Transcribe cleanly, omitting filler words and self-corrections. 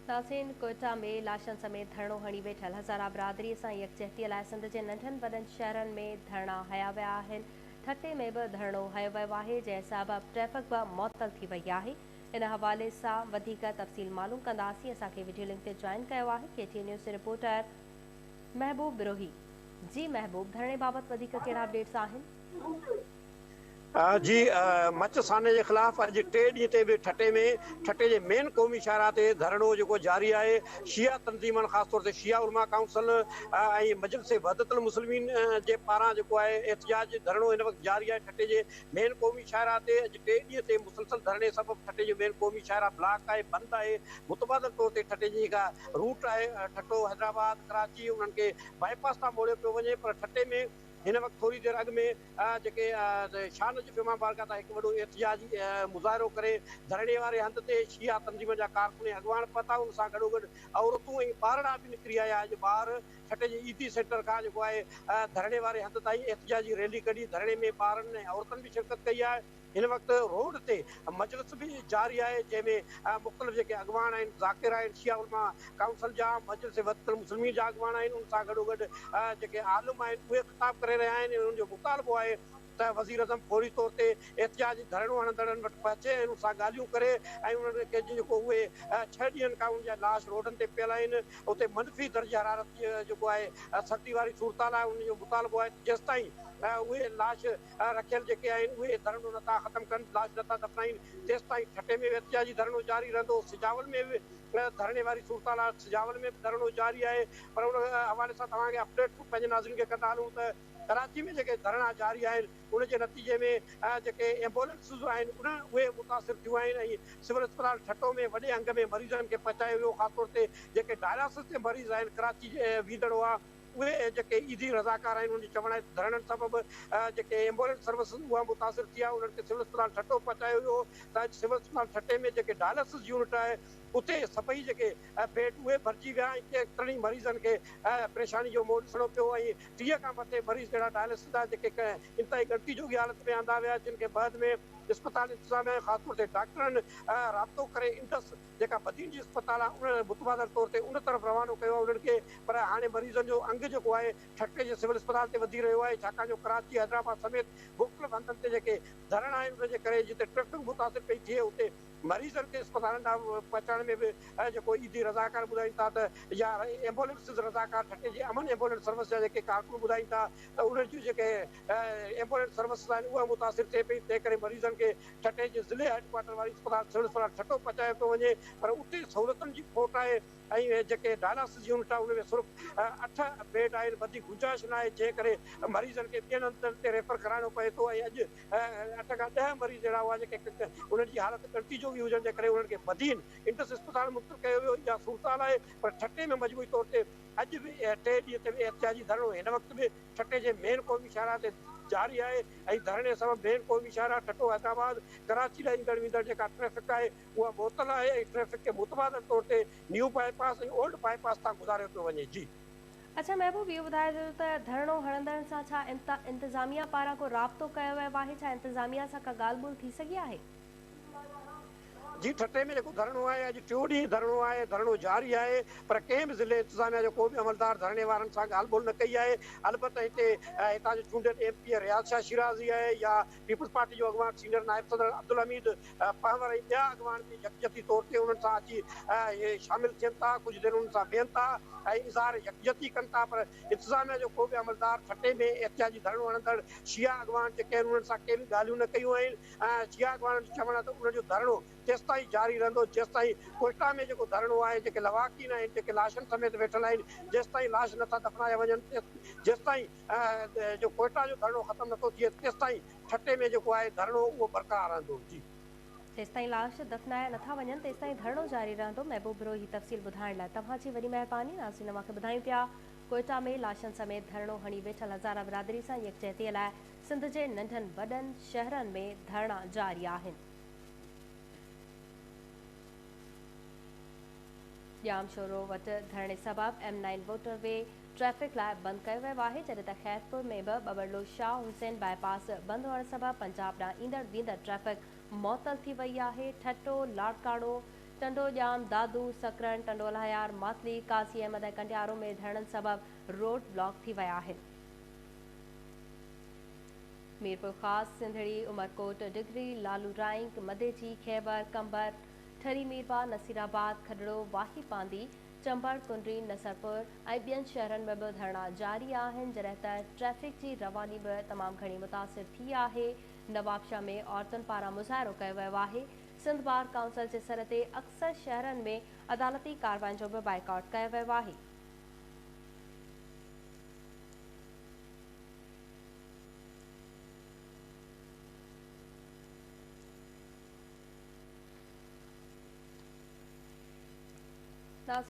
नासिन कोयटा में लाशन समेत धरणो हणी वेठल हज़ारा बिरादरी सां यकजहतीअ लाइ सिंध जे नंढनि वॾनि शहरनि में धरणा हया विया आहिनि। ठटे में बि धरणो हयो वियो आहे, जंहिं सबबि ट्रैफ़िक बि मुअतल थी वई आहे। इन हवाले सां वधीक तफ़सील मालूम कंदासीं। असांखे वीडियो लिंक ते जॉइन कयो आहे KTN न्यूज़ रिपोर्टर महबूब बिरोही। जी महबूब, धरणे बाबति वधीक कहिड़ा अपडेट्स आहिनि? जी मच साने के खिलाफ अज 3 ॾींहं ते भी ठटे जे मेन क़ौमी शाहरा ते धरणो जो जारी है। शिया तंजीमन ख़ास तौर से शिया उलमा काउंसिल मजलिस वहदतुल मुस्लिमीन जे पारां जो है एहतजाज धरणो इन वक्त जारी है। ठटे जे मेन क़ौमी शाहरा ते अज 3 ॾींहं ते मुसलसल धरणे सबब ठटे जो मेन क़ौमी शाहरा ब्लॉक है, बंद है। मुतबादल तौर ते ठटे जी रूट है ठटो हैदराबाद कराची उन्हनि खे बाईपास तां मोड़ियो पियो वञे, पर ठटे में इन वक्त थोड़ी देर अग में शान जुमा बारगाह तां हिकु वॾो एहतजाजी मुज़ाहिरो करे धरणे वारे हंध ते शिया तंजीम जा कारकुन अॻवान पता उन सां गॾोगॾु औरतूं ऐं ॿारड़ा बि निकिरी आया। अॼु ॿार ठटे जे ईदी सेंटर खां जेको आहे धरणे वारे हंध ताईं एहतजाजी रैली कढी। धरणे में ॿारनि ऐं औरतुनि बि शिरकत कई आहे। इन वक्त रोड ते मजलिस भी जारी है, जंहिंमें मुख़्तलिफ़ जेके अॻवान आहिनि ज़ाकिर आहिनि शिया उलमा काउंसिल जा, मजलिस वहदतुल मुस्लिमीन जा अॻवान आहिनि, उन सां गॾोगॾु जेके आलिम आहिनि उहे ख़िताब करे रहिया आहिनि। उन्हनि जो मुतालबो आहे त वज़ीर आज़म फौरी तौर ते एहतजाजी धरणो हणंदड़नि वटि पहुचे ऐं उन सां ॻाल्हियूं करे ऐं उन्हनि खे जेको उहे 6 ॾींहंनि खां उन जा लाश रोडनि ते पियल आहिनि। उते मनफ़ी दर्जे हरारत जेको आहे सर्दी वारी सूरताल आहे। उन जो मुतालबो आहे जेसिताईं उहे लाश रखियल जेके आहिनि उहे धरणो नथा ख़तमु कनि, लाश नथा दफ़नाइनि, तेसिताईं ठटे में एहतजाजी धरणो जारी रहंदो। सिजावल में बि धरणे वारी सूरताल आहे, सिजावल में बि धरणो जारी आहे। पर उन हवाले सां तव्हांखे अपडेट पंहिंजे नाज़रीन खे कंदा हलूं त कराची में जेके धरणा जारी आहिनि उन जे नतीजे में जेके एम्बुलेंसिस आहिनि उहे मुतासिर थियूं आहिनि ऐं सिविल अस्पताल ठटो में वॾे अंग में मरीज़नि खे पहुचायो वियो। ख़ासि तौर ते जेके डायलिसिस ते मरीज़ आहिनि कराची जे वींदड़ हुआ उहे जेके ईदी रज़ाकार आहिनि उनजे चवण धरणनि सबबि जेके एम्बुलेंस सर्विसिस उहा मुतासिर थी आहे। उन्हनि खे सिविल अस्पताल ठटो पहुचायो वियो त सिविल अस्पताल ठटे में जेके डायलिसिस यूनिट आहे उते सभई जेके बेड उहे भरिजी विया। केतिरनि मरीज़नि खे परेशानी जो मोड़ ॾिसणो पियो ऐं 30 खां मथे मरीज़ जहिड़ा डायलिसिस जा जेके इंतहाई गणती जोगी हालत में आंदा विया, जिन खे बाद में अस्पताल इंतज़ाम है ख़ासि तौर ते डॉक्टरनि राब्तो करे इंडस जेका बदीन जी अस्पताल आहे उन मुतबादल तौर ते उन तरफ़ रवानो कयो उन्हनि खे। पर हाणे मरीज़नि जो अंग जेको आहे ठटे जे सिविल अस्पताल ते वधी रहियो आहे, छाकाणि जो कराची हैदराबाद समेत मुख़्तलिफ़ हंधनि ते जेके धरणा आहिनि उनजे करे जिते ट्रैफिक मुतासिर पई थिए उते मरीज़नि खे अस्पतालनि ॾांहुं पहुचाइण में बि जेको ईदी रज़ाकार ॿुधाइनि था त या एम्बुलेंस रज़ाकार ठटे जे अमन एम्बुलेंस सर्विस जा जेके कारकुन ॿुधाइनि था त उन्हनि जूं जेके एम्बुलेंस सर्विस आहिनि उहा मुतासिर थिए पई। तंहिं करे मरीज़नि खे ठटे जे ज़िले हेडक्वार्टर वारी अस्पताल सिविल अस्पताल ठटो पहुचायो पियो वञे। पर उते सहूलियतुनि जी खोट आहे ऐं जेके डायलिसिस यूनिट आहे उनमें सिर्फ़ु 8 बेड आहिनि, वधीक गुंजाइश न आहे, जंहिं करे मरीज़नि खे ॿियनि हंधनि ते रेफर कराइणो पए थो। ऐं अॼु 8 खां 10 मरीज़ अहिड़ा हुआ जेके उन्हनि जी हालत गणती जोगी हुजण जे करे उन्हनि खे बदीन इंडस अस्पताल मुंतक़िल कयो वियो। इहा सूरताल आहे। पर ठटे में मजबूरी तौर ते अॼु बि 3 ॾींहं ते बि एहतजाजी धरणो हिन वक़्तु बि ठटे जे मेन क़ौमी शाहरा ते जारी आहे ऐं धरणे सबबि मेन क़ौमी शाहरा ठटो हैदराबाद कराची लाइ ईंदड़ वेंदड़ जेका ट्रैफिक आहे उहा मुअतल आहे ऐं ट्रैफिक खे मुतबादल तौर ते न्यू बाईपास ऐं ओल्ड बाईपास तां गुज़ारियो पियो वञे। जी अच्छा महबूब, इहो ॿुधाइजो त धरणो हणंदड़नि सां छा इंतिज़ामिया पारां को राब्तो कयो वियो आहे? छा इंतिज़ामिया सां का ॻाल्हि ॿोल थी सघी आहे? जी ठटे में जेको धरणो आहे अॼु 4 ॾींहं धरणो आहे, धरणो जारी आहे, पर कंहिं बि ज़िले इंतिज़ामिया जो को बि अमलदार धरणे वारनि सां ॻाल्हि ॿोल न कई आहे। अलबत्त हिते हितां जो चूंडियल MP रियाज़ शाह शिराज़ी आहे या पीपल्स पार्टी जो अॻवान सीनियर नायब सदर अब्दुल हमीद पहवर ऐं ॿिया अॻवान बि यकजहती तौर ते उन्हनि सां अची शामिल थियनि था, कुझु देरि उन्हनि सां वेहनि था ऐं इज़हार यकजहती कनि था। पर इंतिज़ामिया जो को बि अमलदार ठटे में एहतजाजी धरणो हणंदड़ शिया अॻवान जेके आहिनि उन्हनि सां के बि ॻाल्हियूं न कयूं आहिनि। शिया अॻवान जो चवणु आहे त उनजो धरणो जेसिताईं जारी रहंदो, जेसिताईं कोयटा में जेको धरणो आहे जेके लवाकिन आहिनि जेके लाशनि समेत वेठल आहिनि जेसिताईं लाश नथा दफ़नाया वञनि, जेसिताईं जो कोयटा जो धरणो ख़तमु नथो थिए तेसिताईं ठटे में जेको आहे धरणो उहो बरक़रार रहंदो। जी जेसिताईं लाश दफ़नाया नथा वञनि तेसिताईं धरणो जारी रहंदो। महबूब बिरोही तफ़सील ॿुधाइण लाइ तव्हांजी वॾी महिरबानी। नाज़रीन मूंखे ॿुधायूं पिया कोयटा में लाशनि समेत धरणो हणी वेठल हज़ारा बिरादरी सां यकजहतीअ लाइ सिंध जे नंढनि वॾनि शहरनि में धरणा जारी आहिनि। जाम शोरो वटि धरणे सबबि M9 मोटरवे ट्रैफिक लाइ बंदि कयो वियो आहे, जॾहिं त खैरपुर में बि बबरलो शाह हुसैन बाईपास बंदि हुअण सबबि पंजाब ॾांहुं ईंदड़ वेंदड़ ट्रैफिक मुअतल थी वई आहे। ठटो लाड़काणो टंडो जाम दादू सकरन टंडोला हयार मातली काजी अहमद ऐं कंडियारो में धरणनि सबबि रोड ब्लॉक थी विया आहिनि। मीरपुर ख़ास सिंधड़ी उमरकोट डिगरी लालू राइंग मदेची खैबर कंबर ठरी मीरवा नसीराबाद खडड़ो वाही पांदी चंबड़ कुंडरी नसरपुर ऐं ॿियनि शहरनि में बि धरना जारी आहिनि जॾहिं त ट्रैफ़िक जी रवानी बि तमामु घणी मुतासिर थी आहे। नवाबशाह में औरतुनि पारां मुज़ाहिरो कयो वियो आहे। सिंध बार काउंसिल जे सर ते अक्सर शहरनि में अदालती कार्रवाइनि जो बि बाइकआउट कयो वियो आहे।